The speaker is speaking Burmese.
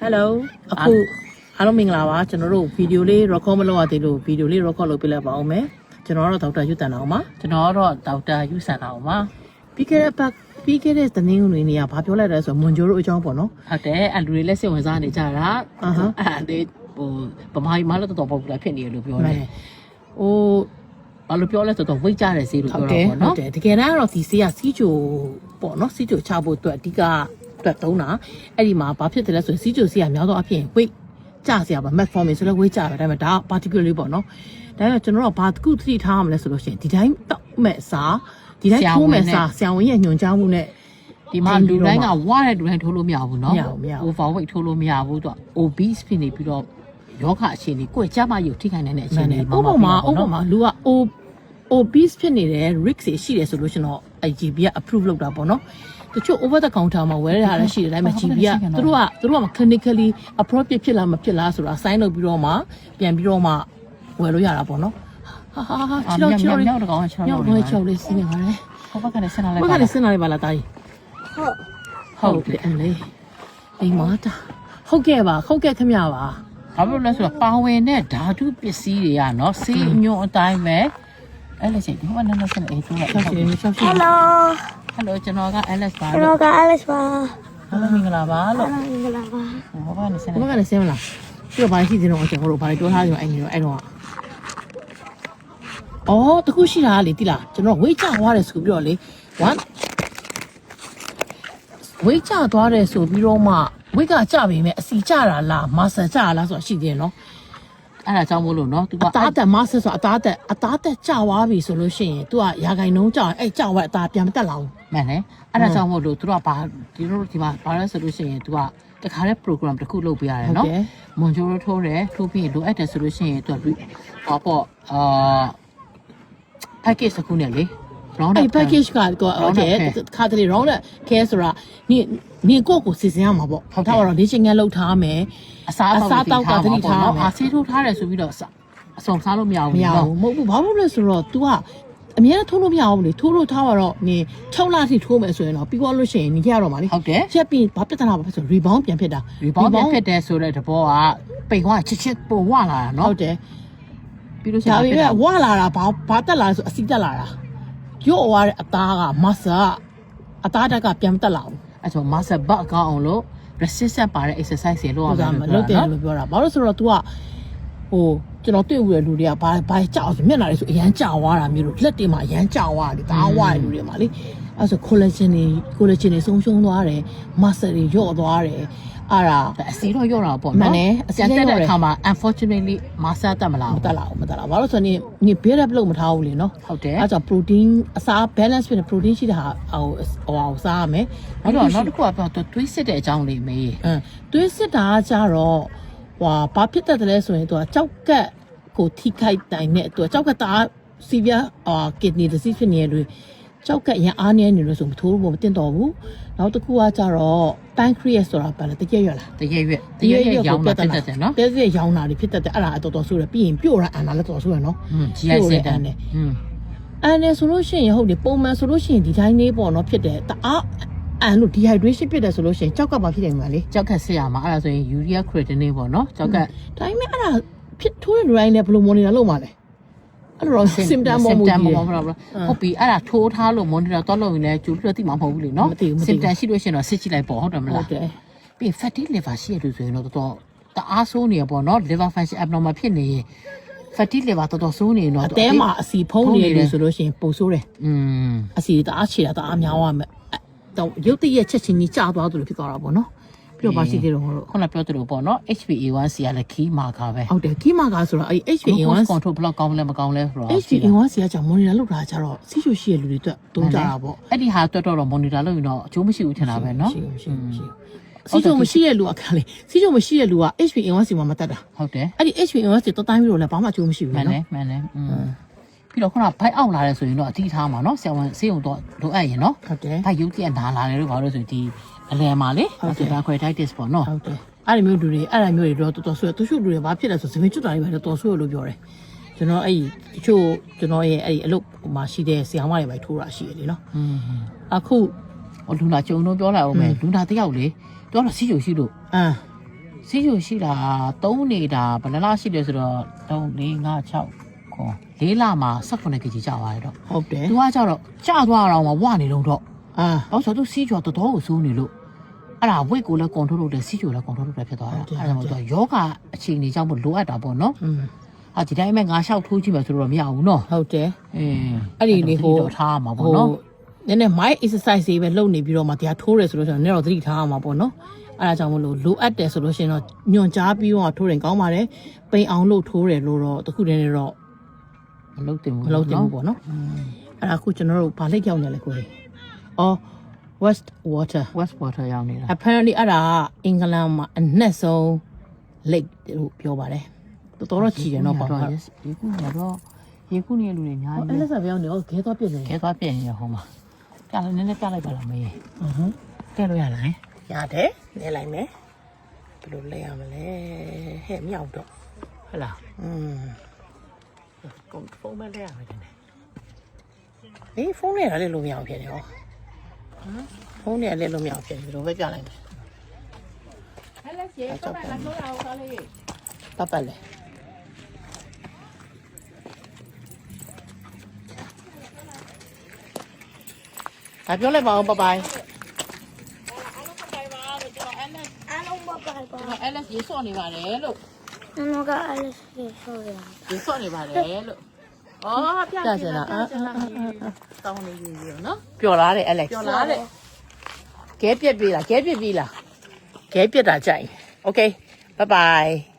Hello အခုအားလုံးမင်္ဂလာပါကျွန်တော်တို့ဗီဒီယိုလေး record မလုပ်ရသေးလို့ဗီဒီယိုလေး record လုပ်ပြလိုက်ပါအောင်မယ်ကျွန်တော်တော့ဒေါက်တာယူတန်အောင်ပါကျွန်တော်တော့ဒေါက်တာယူဆန်အောင်ပါပြီးခဲ့တဲ့တနင်္ဂနွေနေ့ကဘာပြောလိုက်လဲဆိုတော့မွန်ဂျိုတို့အကြောင်းပေါ့နော်ဟုတ်တယ်အလူတွေလက်စိတ်ဝင်စားနေကြတာအဲ့ဗမာပြည်မှာလည်းတော်တော် popular ဖြစ်နေရလို့ပြောတယ်ဘာလို့ပြောလဲဆိုတော့ဝိတ်ကြတယ်ဈေးလို့ပြောတာပေါ့နော်ဟုတ်တယ်တကယ်တမ်းကတော့ဒီဈေးကစီးချိုပေါ့နော်စီးချိုချဖို့အတွက်အဓိကအတွက်သုံးတာအဲ့ဒီမှာဘာဖြစ်တယ်လဲဆိုရင်စီးချိုစီးကများသောအားဖြင့်ဝိတ်ကြစရာပါ metformin ဆိုတော့ဝိတ်ကြတယ်ဒါပေမဲ့ဒါ particularly ပေါ့နော်ဒါပေမဲ့ကျွန်တော်တို့ဘာတစ်ခုသတိထားရမလဲဆိုလို့ရှိရင်ဒီတိုင်းတောက်မဲ့စားဒီတိုင်းထိုးမဲ့စားဆရာဝန်ရဲ့ညွှန်ကြားမှုနဲ့ဒီမှာလူတိုင်းကဝါတဲ့လူတိုင်းထိုးလို့မရဘူးเนาะ overweight ထိုးလို့မရဘူးသူက obese ဖြစ်နေပြီးတော့ယောဂအခြေအနေကိုယ်ကြမ်းမာရုပ်ထိခိုက်နိုင်တဲ့အခြေအနေဥပမာလူက obese ဖြစ်နေတဲ့ risk ရှိတယ်ဆိုလို့ရှင်တော့ IGB က approve လုပ်တာပေါ့နော်တချို့ over the counter မှာဝယ်ရတာရှိတယ်ဒါပေမဲ့ GB ကသူတို့က clinically appropriate ဖြစ်လားမဖြစ်လားဆိုတာ sign လုပ်ပြီးတော့မှပြန်ပြီးတော့မှဝယ်လို့ရတာပေါ့နော်ချီတော့ညောက်တော့ချောက်လေးစီးနေပါတယ်ဘက်ကလည်းဆင်းလာလိုက်ပါလားတာကြီးဟုတ်တယ်အမေအိမ်မတာဟုတ်ကဲ့ခင်ဗျာပါဘာလို့လဲဆိုတော့ပါဝင်တဲ့ဓာတုပစ္စည်းတွေကနော်ဆေးညွန့်အတိုင်းပဲအဲ့လိုချိန်ဒီမှာလည်းဆက်နေထိုးလိုက်Hello ကျွန်တော်က Alex ပါHello မင်္ဂလာပါလို့ဟောပါနေစမ်းမလားပြီးတော့ဘာရှိသေးတော့ကျွန်တော်တို့ဘာပြောထားကြအောင်အဲ့တော့တခုရှိတာလေတိလားကျွန်တော်ဝိတ်ချသွားတယ်ဆိုပြီးတော့လေဝိတ်ချသွားတယ်ဆိုပြီးတော့မှဝိတ်ကကြပြီမဲ့အစီကြတာလားမာဆာကြလားဆိုတာရှိသေးတယ်နော်အဲ့ဒါကြောင့်မို့လို့နော်သူကအသားတက်မာဆာဆိုအသားတက်ကြသွားပြီဆိုလို့ရှိရင်သူကရာဂိုင်နှုံးကြအဲ့ကြသွားအသားပြန်မတက်လာဘူးမှန်တယ်အဲ့ဒါကြောင့်မို့လို့သူကဘာဒီလိုဒီမှာဘာလဲဆိုလို့ရှိရင်သူကတခါတဲ့ program တစ်ခုလုပ်ပေးရတယ်နော်မွန်ဂျိုရိုထိုးပြီးရင်လိုအပ်တယ်ဆိုလို့ရှိရင်သူကpackage တစ်ခုနဲ့လေ round up package ကတော့ခါတလေ round up care ဆိုတာနေကိုစီစဉ်ရမှာပေါ့ဟုတ်တာတော့လေ့ကျင့်ခန်းလုပ်ထားမယ်အစားတောက်ကတတိထားမယ်ဆေးထိုးထားတယ်ဆိုပြီးတော့အစုံစားလို့မရဘူးမဟုတ်ဘူးဘာလို့လဲဆိုတော့ तू ကအမြဲထိုးလို့မရဘူးလေထိုးလို့ထားတော့နေ6လထိထိုးမယ်ဆိုရင်တော့ပြီးသွားလို့ရှိရင်နေကြရတော့မှာလေဟုတ်တယ်ချက်ပြီးဘာပြဿနာပါဆို rebound ပြန်ဖြစ်တာ rebound ပြန်ဖြစ်တယ်ဆိုတဲ့သဘောကပိန်ကချစ်ပိုဝလာတာနော်ဟုတ်တယ်ပြီးလို့ရှိရင်ဝလာတာဘာတက်လာလဲဆိုအစီတက်လာတာရော့သွားတဲ့အသားက muscle အသားတက်ကပြန်မတက်လာဘူးအဲ့ဆို muscle ဘတ်ကောင်းအောင်လို့ resistance ပါတဲ့ exercise တွေလုပ်ရမယ်လုပ်တယ်လို့ပြောတာဘာလို့ဆိုတော့ तू ကကျွန်တော်တွေ့ဦးတဲ့လူတွေကဘာကြောက်ဆိုမျက်နှာတွေဆိုအရန်ကြောက်သွားတာမျိုးလို့လက်တွေမှာအရန်ကြောက်သွားတယ်ဒါဝါတဲ့လူတွေမှာလေအဲ့ဆို collagen တွေဆုံးရှုံးသွားတယ် muscle တွေလျော့သွားတယ်အဲ့ဒါအစီတော့လျော့တာပေါ့နော်မှန်တယ်အစီတက်တဲ့အခါမှာ unfortunately muscle တက်မလာဘူးမတက်လာဘာလို့ဆိုတော့နေ build up လုပ်မထားဘူးလေနော်ဟုတ်တယ်အဲ့ကြောင့် protein အစား balance ဖြစ်တဲ့ protein ရှိတဲ့ဟာစားရမယ်နောက်တစ်ခုကတော့တွေးစစ်တဲ့အကြောင်းလေးမေးတွေးစစ်တာကကြတော့ဘာဖြစ်တတ်တယ်လဲဆိုရင်သူကကြောက်ကက်ကိုထိခိုက်တိုင်နဲ့သူကကြောက်ကက်သား severe kidney disease ဖြစ်နေတဲ့လူကြောက်ကက်ရန်အားနေနေလို့ဆိုမထိုးလို့မတင်တော့ဘူးနောက်တစ်ခုကကြတော့ pancreas ဆိုတာဘာလဲတကယ်ရွက်လားတကယ်ရွက်ရောင်းတာဖြစ်တတ်တယ်နော်တကယ်ရောင်းတာတွေဖြစ်တတ်တယ်အဲ့ဒါတော်တော်ဆိုးတယ်ပြီးရင်ပြို့တာအန်တာလည်းတော်တော်ဆိုးရနော်GI စတန်တယ်အန်တယ်ဆိုလို့ရှိရင်ဟုတ်တယ်ပုံမှန်ဆိုလို့ရှိရင်ဒီတိုင်းလေးပေါ့နော်ဖြစ်တယ်တအားလို့ dehydration ဖြစ်တယ်ဆိုလို့ရှိရင်ကြောက်ကပ်ပါဖြစ်တယ်မှာလေကြောက်ကပ်ဆက်ရမှာအဲ့ဒါဆိုရင် urea creatinine ပေါ့နော်ကြောက်ကပ်ဒါပေမဲ့အဲ့ဒါဖြစ်ထိုးတဲ့လူတိုင်းလည်းဘယ်လို monitor လုပ်မှာလဲအဲ့တော့ symptom မဟုတ်ဘူးဟုတ်ပြီအဲ့ဒါထိုးထားလို့ monitor တော့လုပ်ရင်လည်းကျူပြီးတော့သိမှာမဟုတ်ဘူးလေနော် symptom ရှိလို့ရှိရင်တော့စစ်ကြည့်လိုက်ပေါ့ဟုတ်တယ်မလားဟုတ်တယ်ပြီး fatty liver ရှိရလို့ဆိုရင်တော့တော်တအားဆိုးနေရပေါ့နော် liver function abnormal ဖြစ်နေရင် fatty liver တော်ဆိုးနေတော့အတဲမှာအစီဖုံးနေတယ်ဆိုလို့ရှိရင်ပိုဆိုးတယ်အစီတအားချေတာတအားများသွားမယ်တော့ရုပ်တရက်ချက်ချင်းကြီးကြာသွားတယ်လို့ဖြစ်သွားတာပေါ့နော်ပြီးတော့ပါစီသေးတော့ခုနပြောသလိုပေါ့နော် HbA1c ကလည်း key marker ပဲဟုတ်တယ် key marker ဆိုတော့အဲ့ HbA1c control ဘယ်လောက်ကောင်းလဲမကောင်းလဲဆိုတော့ HbA1c ကကြာ monitor လုပ်တာကြတော့စီးချိုရှိရလူတွေအတွက်သုံးကြတာပေါ့အဲ့ဒီဟာတွတ်တော့ monitor လုပ်ရင်တော့အကျိုးမရှိဘူးထင်တာပဲနော်စီးချိုမရှိတဲ့လူကခါလေစီးချိုမရှိတဲ့လူက HbA1c မှာမတက်တာဟုတ်တယ်အဲ့ဒီ HbA1c တော်တိုင်းပြီးတော့လည်းဘာမှအကျိုးမရှိဘူးနော်မှန်တယ်ပြီးတော့ခုနဘိုက်အောင်လာတယ်ဆိုရင်တော့အတိထားမှာနော်ဆရာဝန်ဆေးရုံတော့လိုအပ်ရင်နော်ဟုတ်တယ်ဘိုက်ရုပ်တရက်နားလာတယ်လို့ဘာလို့ဆိုရင်ဒီအလယ်မှာလေဟုတ်တယ် pancreatitis ပေါ့နော်ဟုတ်တယ်အဲ့ဒီမျိုးလူတွေတော့တော်ဆိုရသူရှုလူတွေဘာဖြစ်လဲဆိုစပင်းကျွတ်တာတွေပဲတော်ဆိုရလို့ပြောတယ်ကျွန်တော်အဲ့တချို့ကျွန်တော်ရဲ့အဲ့ဒီအလုပ်မှာရှိတဲ့ဆရာမတွေပဲထိုးတာရှိတယ်လေနော်အခုလူနာကြုံတော့ပြောလာအောင်မယ်လူနာတယောက်လေတော့စီချိုရှိလို့ စီချိုရှိတာ3နေတာဘယ်နှလားရှိလဲဆိုတော့3 4 5 6ခေါ်4လမှာ18 kg ကျသွားတယ်တော့ ဟုတ်တယ် သူကကျတော့ကျသွားတော့မှဝနေတော့တော့ အာ တော့ဆိုသူစီချိုတော်တော်ကိုစိုးနေလို့အဲ့ဒါဝိတ်ကိုလည်းကွန်ထရိုးလုပ်တယ်စီချိုလည်းကွန်ထရိုးလုပ်တယ်ဖြစ်သွားတာအဲ့ဒါမှသူကယောဂအခြေအနေကြောင့်မို့လိုအပ်တာပေါ့နော်ဒီတိုင်းမဲ့ငါလျှောက်ထိုးကြည့်မယ်ဆိုတော့မရဘူးနော် ဟုတ်တယ် အဲ့ဒီနေဟိုထားမှာပေါ့နော် နည်းနည်း mind exercise တွေပဲလုပ်နေပြီးတော့မှတရားထိုးတယ်ဆိုလို့ရှိရင်လည်းတော့သတိထားရမှာပေါ့နော်အဲ့ဒါကြောင့်မလို့လိုအပ်တယ်ဆိုလို့ရှိရင်တော့ညွန်ကြားပြီးတော့ထိုးရင်ကောင်းပါတယ်ပိန်အောင်လို့ထိုးတယ်လို့တော့တခုတည်းနဲ့တော့ မလုပ်တင်ဘူး မလုပ်တင်ဘူးပေါ့နော်အဲ့ဒါအခုကျွန်တော်တို့ဗာလိတ်ရောက်နေလဲကိုယ်အော် West Water ရောက်နေတာ apparently အဲ့ဒါအင်္ဂလန်မှာအနှက်ဆုံး lake လို့ပြောပါတယ်တော်တော်ချီတယ်နော်ပေါ့ဟုတ် ရေကူးနေလူတွေအများကြီး အဲ့လက်ဆက်ပြောင်းနေခဲသွားပြည့်နေ ခဲသွားပြင်ရဟောမှာပြလည်းနည်းနည်းပြလိုက်ပါလားမေးကဲလို့ရလား ရတယ်နေလိုက်မယ်ဘယ်လိုလဲရမလဲဟဲ့မြောက်တော့ ဟုတ်လား ကုန်ဖုန်းမလဲရမယ်တဲ့အေးဖုန်းနဲ့လည်းလို့မရအောင်ဖြစ်နေဟောဖုန်းနဲ့လည်းလို့မရအောင်ဖြစ်နေဘယ်လိုပဲပြလိုက်မယ် အဲ့လက်ရေတော့လာလို့ရအောင်ခါလေး ပတ်ပတ်လဲပြောလိုက်ပါဦးပပိုင် အဲ့လက်ရေစော့နေပါတယ်လို့ Ano ka alas keso yan? ရေစော့နေပါတယ်လို့ဩပြချင်လားတောင်းနေယူရနော် ပျော်လားတဲ့ Alex ပြောလားတဲ့ ခဲပြက်ပြီလားခဲပြက်ပြီလားခဲပြက်တာကြိုက် Okay bye bye